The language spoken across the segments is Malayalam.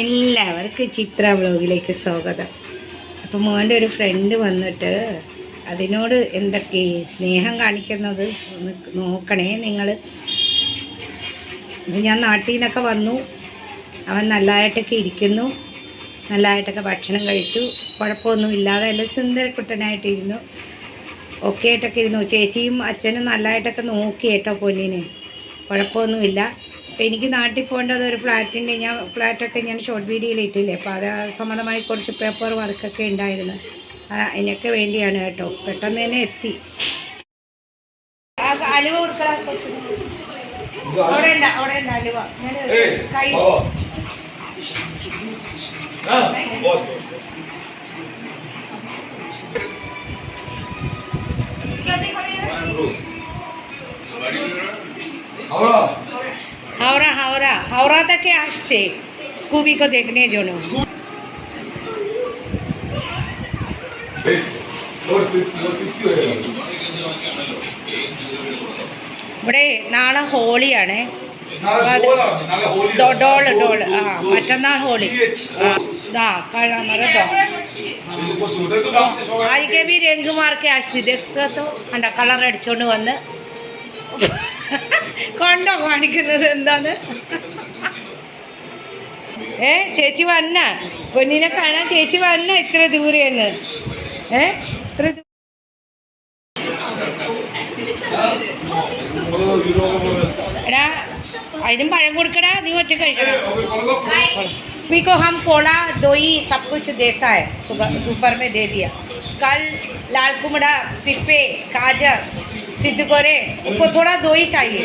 എല്ലാവർക്കും ചിത്ര വ്ലോഗിലേക്ക് സ്വാഗതം. അപ്പോൾ മോൻ്റെ ഒരു ഫ്രണ്ട് വന്നിട്ട് അതിനോട് എന്തൊക്കെ സ്നേഹം കാണിക്കുന്നത് ഒന്ന് നോക്കണേ നിങ്ങൾ. ഞാൻ നാട്ടിൽ നിന്നൊക്കെ വന്നു, അവൻ നല്ലതായിട്ടൊക്കെ ഇരിക്കുന്നു, നല്ലതായിട്ടൊക്കെ ഭക്ഷണം കഴിച്ചു, കുഴപ്പമൊന്നുമില്ലാതെ എല്ലാം സുന്ദരക്കുട്ടനായിട്ടിരുന്നു, ഒക്കെ ആയിട്ടൊക്കെ ഇരുന്നു. ചേച്ചിയും അച്ഛനും നല്ലതായിട്ടൊക്കെ നോക്കി കേട്ടോ പൊന്നിനെ, കുഴപ്പമൊന്നുമില്ല. അപ്പോൾ എനിക്ക് നാട്ടിൽ പോകേണ്ടത് ഒരു ഫ്ലാറ്റിൻ്റെ ഫ്ലാറ്റൊക്കെ ഞാൻ ഷോർട്ട് വീഡിയോയിൽ ഇട്ടില്ലേ, അപ്പോൾ അത് സംബന്ധമായി കുറച്ച് പേപ്പർ വർക്കൊക്കെ ഉണ്ടായിരുന്നു, അതിനൊക്കെ വേണ്ടിയാണ് കേട്ടോ. പെട്ടെന്ന് തന്നെ എത്തി. അലുവ കൊടുക്കണം, അവിടെ ഉണ്ട് അലുവ. ഞാൻ കൈ हावड़ा तक आसছে स्कूबी को देखने জন্য। ഇവിടെ നാളെ ഹോളിയാണ്, ഡോള് മറ്റന്നാൾ ഹോളി. ആയിക്കെ भी रंग मार के आसছি, देखो तो കണ്ട കളർ അടിച്ചോണ്ട് വന്ന് കൊണ്ടോ കാണിക്കുന്നത് എന്താണ്. ചേച്ചി വന്ന പൊന്നിനെ കാണാൻ ചേച്ചി വന്ന ഇത്ര ദൂരെന്ന്. ഇത്ര എടാ അതിനും പഴം കൊടുക്കടാ, നീ ഒറ്റ കഴിക്കടാ. पी को हम कोला दोई सब कुछ देता है, सुबह दोपहर में दे दिया. कल लाल कुमड़ा पिप्पे गाजर सिद्ध करे, उनको थोड़ा दोई चाहिए.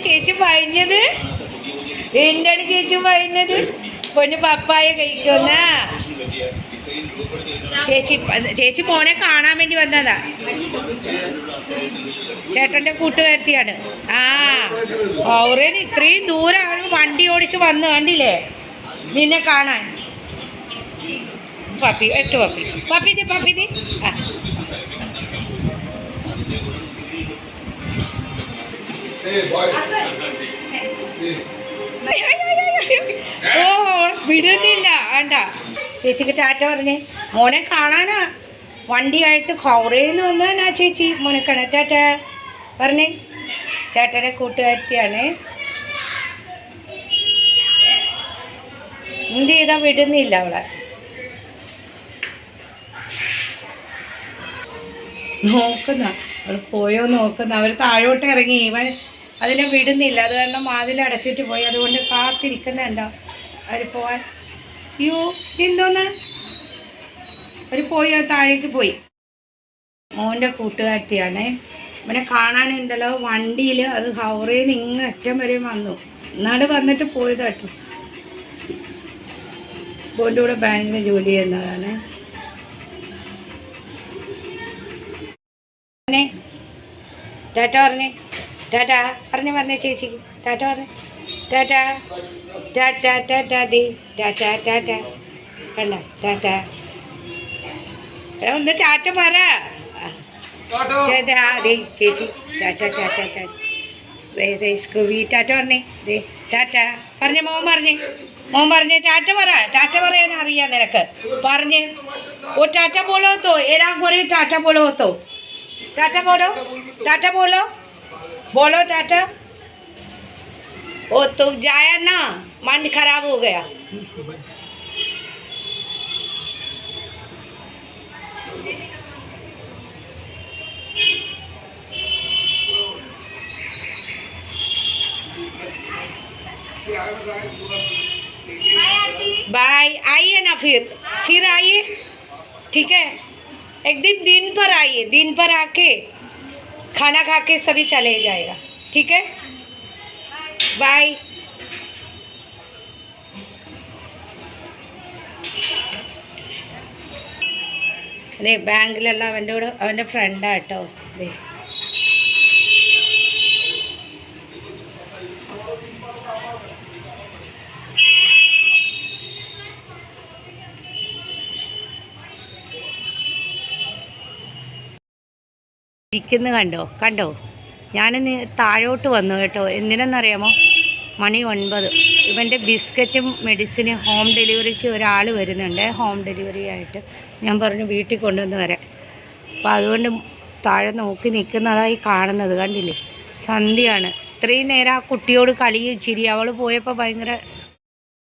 ചേച്ചി പറഞ്ഞത് എന്താണ് ചേച്ചി പറഞ്ഞത്? പൊന്നു പപ്പായ കഴിക്കുന്ന ചേച്ചി മോനെ കാണാൻ വേണ്ടി വന്നതാ, ചേട്ടൻ്റെ കൂട്ടുകാരത്തിയാണ്. അവരെ ഇത്രയും ദൂരം അവൾ വണ്ടി ഓടിച്ച് വന്ന് കണ്ടില്ലേ നിന്നെ കാണാൻ. പപ്പി എട്ട് പപ്പി ദേ ഓ വിടുന്നില്ല വേണ്ട. ചേച്ചിക്ക് ടാറ്റ പറഞ്ഞേ. മോനെ കാണാനാ വണ്ടിയായിട്ട് ഖൗറേന്ന് വന്നതാ ചേച്ചി. മോനെ കാണാൻ ടാറ്റ പറഞ്ഞേ. ചേട്ടനെ കൂട്ടുകാരത്തിയാണ്. എന്ത് ചെയ്താൽ വിടുന്നില്ല അവളെ. നോക്കുന്ന അവൾ പോയോ നോക്കുന്ന. അവർ താഴോട്ട് ഇറങ്ങി, ഇവൻ അതിനെ വിടുന്നില്ല. അത് കാരണം വാതിലടച്ചിട്ട് പോയി. അതുകൊണ്ട് കാത്തിരിക്കുന്നുണ്ടോ അവർ പോവാൻ. അയ്യോ എന്തോന്ന് അവർ പോയി, താഴേക്ക് പോയി. മോൻ്റെ കൂട്ടുകാരത്തിയാണ്. അവനെ കാണാനുണ്ടല്ലോ വണ്ടിയിൽ. അത് ഹൗറേന്ന് ഇങ്ങ് അറ്റം വരെ വന്നു. എന്നാട് വന്നിട്ട് പോയത് കേട്ടോ. മോൻ്റെ കൂടെ ബാങ്കിൽ ജോലി ചെയ്യുന്നതാണ്. ടാറ്റ പറഞ്ഞേ. ടാറ്റ പറഞ്ഞേ ചേച്ചിക്ക്. ടാറ്റ പറഞ്ഞേ. ടാറ്റ ടാറ്റ ടാറ്റ ദി ടാറ്റ ടാറ്റ കണ്ട ടാറ്റ. ഒന്ന് ടാറ്റ പറ. ടാറ്റ ദേ ചേച്ചി ടാറ്റ ടാറ്റ ടാറ്റ സ്കൂബി ടാറ്റ പറഞ്ഞേ. ദേ ടാറ്റ പറഞ്ഞേ. മോൻ പറഞ്ഞേ ടാറ്റ പറ. ടാറ്റ പറയാൻ അറിയാം നിനക്ക്. പറഞ്ഞേ ഓ ടാറ്റ बोलो तो एराम बोले टाटा बोलो तो टाटा बोलो टाटा. ओ तुम जाया ना, मन खराब हो गया. बाय. आइए ना फिर आइए, ठीक है. एक दिन पर आइए, दिन पर आके खाना खा के सभी चले जाएगा, ठीक है. बाय. അതെ ബാങ്കിലുള്ള അവൻ്റെ കൂടെ അവൻ്റെ ഫ്രണ്ടാണ് കേട്ടോ. അതെ ഇരിക്കുന്നു കണ്ടോ. ഞാനിന്ന് താഴോട്ട് വന്നു കേട്ടോ. എന്തിനെന്നറിയാമോ? മണി 9. ഇവൻ്റെ ബിസ്ക്കറ്റും മെഡിസിനും ഹോം ഡെലിവറിക്ക് ഒരാൾ വരുന്നുണ്ട്, ഹോം ഡെലിവറി ആയിട്ട്. ഞാൻ പറഞ്ഞു വീട്ടിൽ കൊണ്ടുവന്ന് വരാം. അപ്പോൾ അതുകൊണ്ട് താഴെ നോക്കി നിൽക്കുന്നതായി കാണുന്നത്, കണ്ടില്ലേ? സന്ധ്യയാണ്. ഇത്രയും നേരം ആ കുട്ടിയോട് കളിയും ചിരി. അവൾ പോയപ്പോൾ ഭയങ്കര